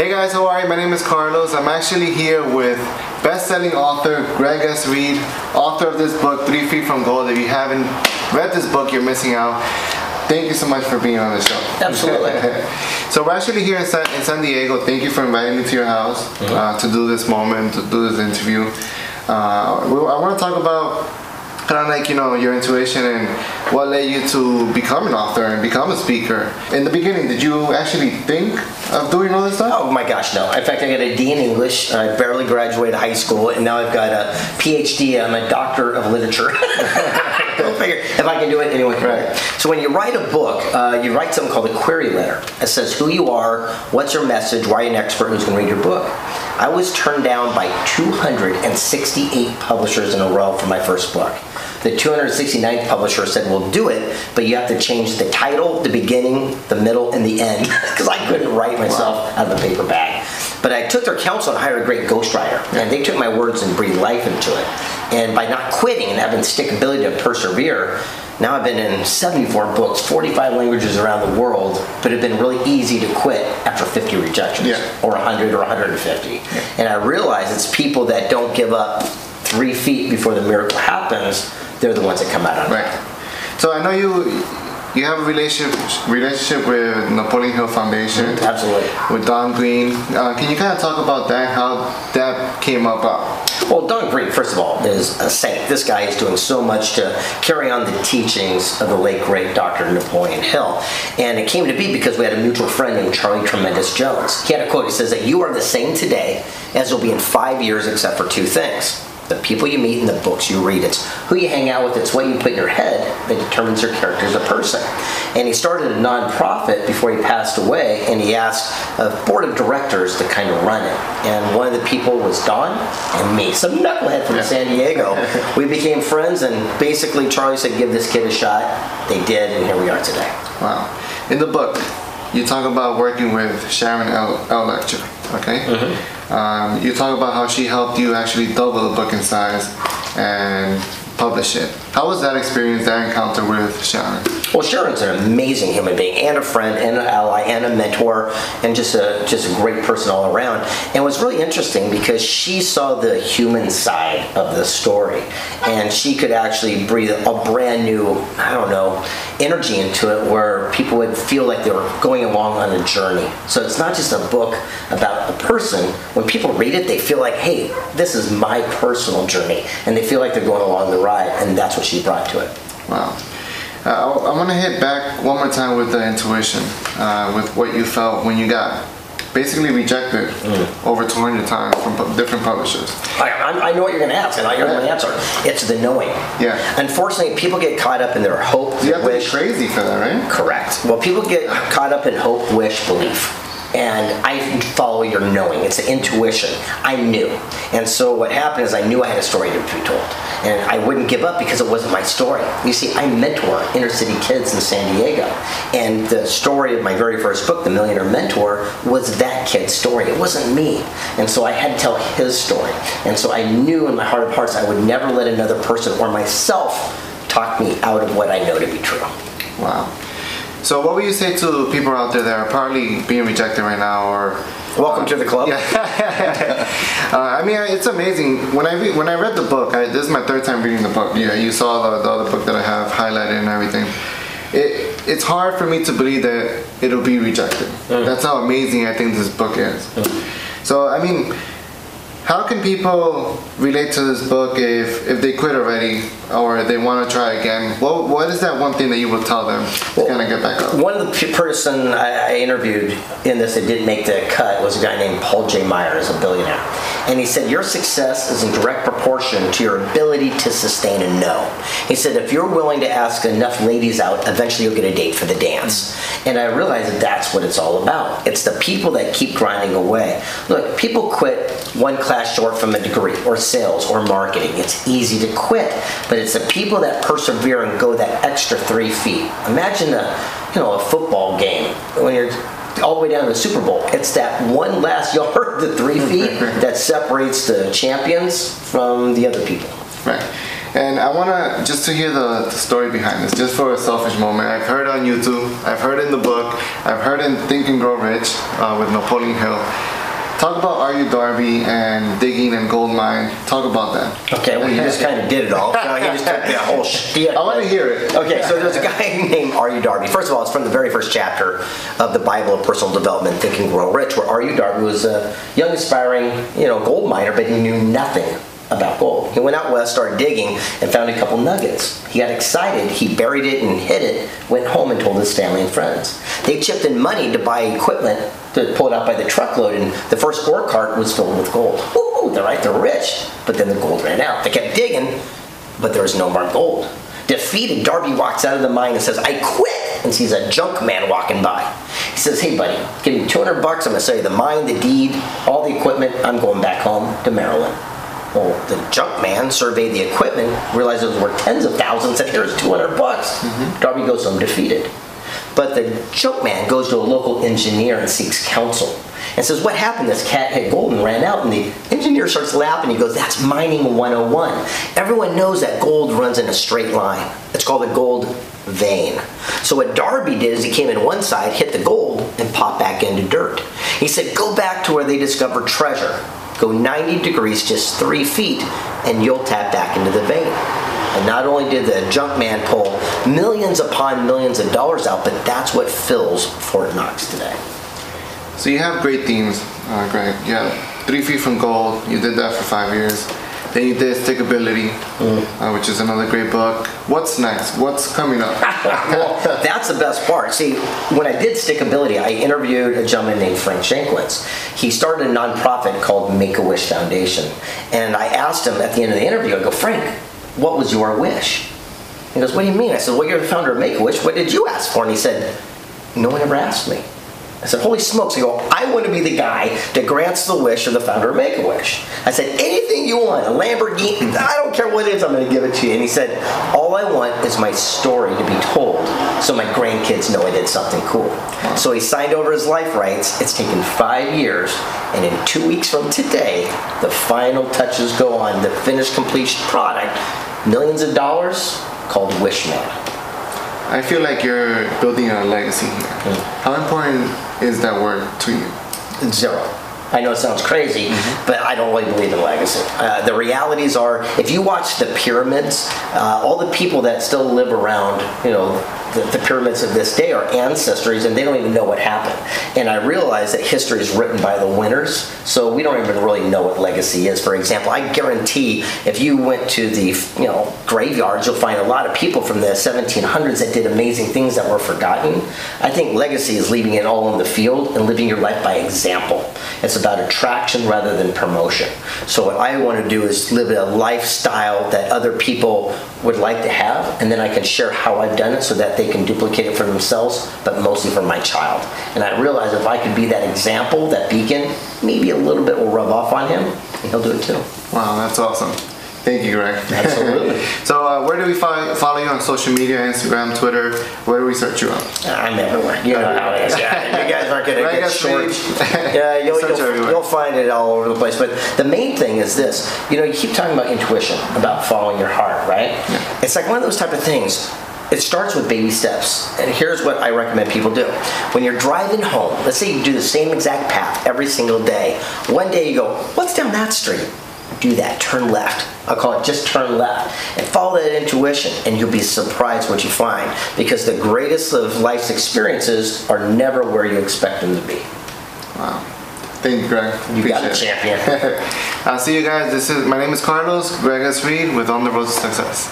Hey guys, how are you? My name is Carlos. I'm actually here with best-selling author Greg S. Reid, author of this book, 3 Feet from Gold. If you haven't read this book, you're missing out. Thank you so much for being on the show. Absolutely. So we're actually here in San Diego. Thank you for inviting me to your house to do this moment, to do this interview. I want to talk about kind of like, you know, your intuition and what led you to become an author and become a speaker. In the beginning, did you actually think of doing all this stuff? Oh my gosh, no. In fact, I got a D in English. I barely graduated high school, and now I've got a PhD. I'm a doctor of literature. Go figure. If I can do it, anyone can do it. So when you write a book, you write something called a query letter. It says who you are, what's your message, why are you an expert, who's going to read your book. I was turned down by 268 publishers in a row for my first book. The 269th publisher said, we'll do it, but you have to change the title, the beginning, the middle, and the end, because I couldn't write myself out of a paper bag. But I took their counsel and hired a great ghostwriter, and they took my words and breathed life into it. And by not quitting and having stickability to persevere, now I've been in 74 books, 45 languages around the world, but it's been really easy to quit after 50 rejections, or 100 or 150. And I realize it's people that don't give up 3 feet before the miracle happens. They're the ones that come out on top. So I know you have a relationship with Napoleon Hill Foundation. Absolutely. With Don Green. Can you kind of talk about that, how that came about? Well, Don Green, first of all, is a saint. This guy is doing so much to carry on the teachings of the late, great Dr. Napoleon Hill. And it came to be because we had a mutual friend named Charlie Tremendous Jones. He had a quote. He says that you are the same today as you'll be in 5 years except for 2 things. The people you meet and the books you read. It's who you hang out with. It's what you put in your head that determines your character as a person. And he started a nonprofit before he passed away, and he asked a board of directors to kind of run it. And one of the people was Don and me, some knucklehead from San Diego. We became friends, and basically Charlie said, give this kid a shot. They did, and here we are today. Wow. In the book, you talk about working with Sharon L. Lechter, okay? You talk about how she helped you actually double the book in size and publish it. How was that experience, that encounter with Sharon? Well, Sharon's an amazing human being, and a friend, and an ally, and a mentor, and just a great person all around. And it was really interesting because she saw the human side of the story, and she could actually breathe a brand new, I don't know, energy into it where people would feel like they were going along on a journey. So it's not just a book about a person. When people read it, they feel like, hey, this is my personal journey, and they feel like they're going along the ride, and that's what she brought to it. Wow. I want to hit back one more time with the intuition, with what you felt when you got basically rejected over 200 times from different publishers. I know what you're going to ask, and I know the answer. It's the knowing. Yeah. Unfortunately, people get caught up in their hope, you have wish. To be crazy for that, right? Correct. Well, people get caught up in hope, wish, belief. And I follow your knowing. It's an intuition. I knew. And so what happened is I knew I had a story to be told. And I wouldn't give up because it wasn't my story. You see, I mentor inner city kids in San Diego. And the story of my very first book, The Millionaire Mentor, was that kid's story. It wasn't me. And so I had to tell his story. And so I knew in my heart of hearts I would never let another person or myself talk me out of what I know to be true. Wow. So what would you say to people out there that are probably being rejected right now, or welcome to the club? Yeah. I mean, it's amazing. When I read the book, this is my 3rd time reading the book. Yeah, you saw the other book that I have highlighted and everything. It's hard for me to believe that it'll be rejected. That's how amazing I think this book is. So I mean, how can people relate to this book if they quit already or they want to try again? What is that one thing that you would tell them to kind of get back up? One of the person I interviewed in this that didn't make the cut was a guy named Paul J. Myers, a billionaire. And he said, your success is in direct proportion to your ability to sustain a no. He said, if you're willing to ask enough ladies out, eventually you'll get a date for the dance. And I realized that that's what it's all about. It's the people that keep grinding away. Look, people quit one class short from a degree, or sales, or marketing. It's easy to quit, but it's the people that persevere and go that extra 3 feet. Imagine a football game when you're all the way down to the Super Bowl. It's that one last yard, the 3 feet, that separates the champions from the other people. Right. And I want to just to hear the story behind this, just for a selfish moment. I've heard on YouTube, I've heard in the book, I've heard in Think and Grow Rich with Napoleon Hill. Talk about Are You Darby and digging and gold mine. Talk about that. Okay, well, you just kind of did it all. No, he just took the whole shit. I want to hear it. Okay, so there's a guy named Are You Darby. First of all, it's from the very first chapter of the Bible of Personal Development, Think and Grow Rich, where Are You Darby was a young, aspiring, gold miner, but he knew nothing about gold. He went out west, started digging, and found a couple nuggets. He got excited. He buried it and hid it, went home and told his family and friends. They chipped in money to buy equipment to pull it out by the truckload, and the first ore cart was filled with gold. Ooh, they're rich. But then the gold ran out. They kept digging, but there was no more gold. Defeated, Darby walks out of the mine and says, I quit, and sees a junk man walking by. He says, hey buddy, give me $200. I'm going to sell you the mine, the deed, all the equipment. I'm going back home to Maryland. Well, the junk man surveyed the equipment, realized it was worth tens of thousands, said, here's $200. Darby goes home defeated. But the junk man goes to a local engineer and seeks counsel and says, what happened? This cat had gold and ran out. And the engineer starts laughing. He goes, that's mining 101. Everyone knows that gold runs in a straight line. It's called a gold vein. So what Darby did is he came in one side, hit the gold, and popped back into dirt. He said, go back to where they discovered treasure. Go 90 degrees, just 3 feet, and you'll tap back into the vein. And not only did the junk man pull millions upon millions of dollars out, but that's what fills Fort Knox today. So you have great themes, Greg. You have 3 feet from gold. You did that for 5 years. Then you did Stickability, which is another great book. What's next? What's coming up? Well, that's the best part. See, when I did Stickability, I interviewed a gentleman named Frank Shankwitz. He started a nonprofit called Make-A-Wish Foundation. And I asked him at the end of the interview, I go, Frank, what was your wish? He goes, what do you mean? I said, well, you're the founder of Make-A-Wish. What did you ask for? And he said, no one ever asked me. I said, holy smokes. I go, I want to be the guy that grants the wish of the founder of Make-A-Wish. I said, anything you want, a Lamborghini, I don't care what it is, I'm going to give it to you. And he said, all I want is my story to be told so my grandkids know I did something cool. So he signed over his life rights. It's taken 5 years, and in 2 weeks from today, the final touches go on the finished, complete product, millions of dollars, called Wishman. I feel like you're building a legacy here. How important is that word to you? 0. I know it sounds crazy, but I don't really believe in legacy. The realities are, if you watch the pyramids, all the people that still live around, the pyramids of this day are ancestors, and they don't even know what happened. And I realize that history is written by the winners, so we don't even really know what legacy is. For example, I guarantee if you went to the graveyards, you'll find a lot of people from the 1700s that did amazing things that were forgotten. I think legacy is leaving it all on the field and living your life by example. It's about attraction rather than promotion. So what I want to do is live a lifestyle that other people would like to have, and then I can share how I've done it so that they can duplicate it for themselves, but mostly for my child. And I realize if I could be that example, that beacon, maybe a little bit will rub off on him, and he'll do it too. Wow, that's awesome. Thank you, Greg. Absolutely. So where do we follow you on social media, Instagram, Twitter? Where do we search you on? I'm everywhere. You know how it is. Yeah, you guys aren't going to get short. Yeah, you'll find it all over the place. But the main thing is this. You keep talking about intuition, about following your heart, right? Yeah. It's like one of those type of things. It starts with baby steps. And here's what I recommend people do. When you're driving home, let's say you do the same exact path every single day. One day you go, what's down that street? Do that, turn left. I'll call it just turn left. And follow that intuition, and you'll be surprised what you find. Because the greatest of life's experiences are never where you expect them to be. Wow. Thank you, Greg. You got it, champion. I'll see you guys. My name is Carlos. Greg is Reid with On the Road to Success.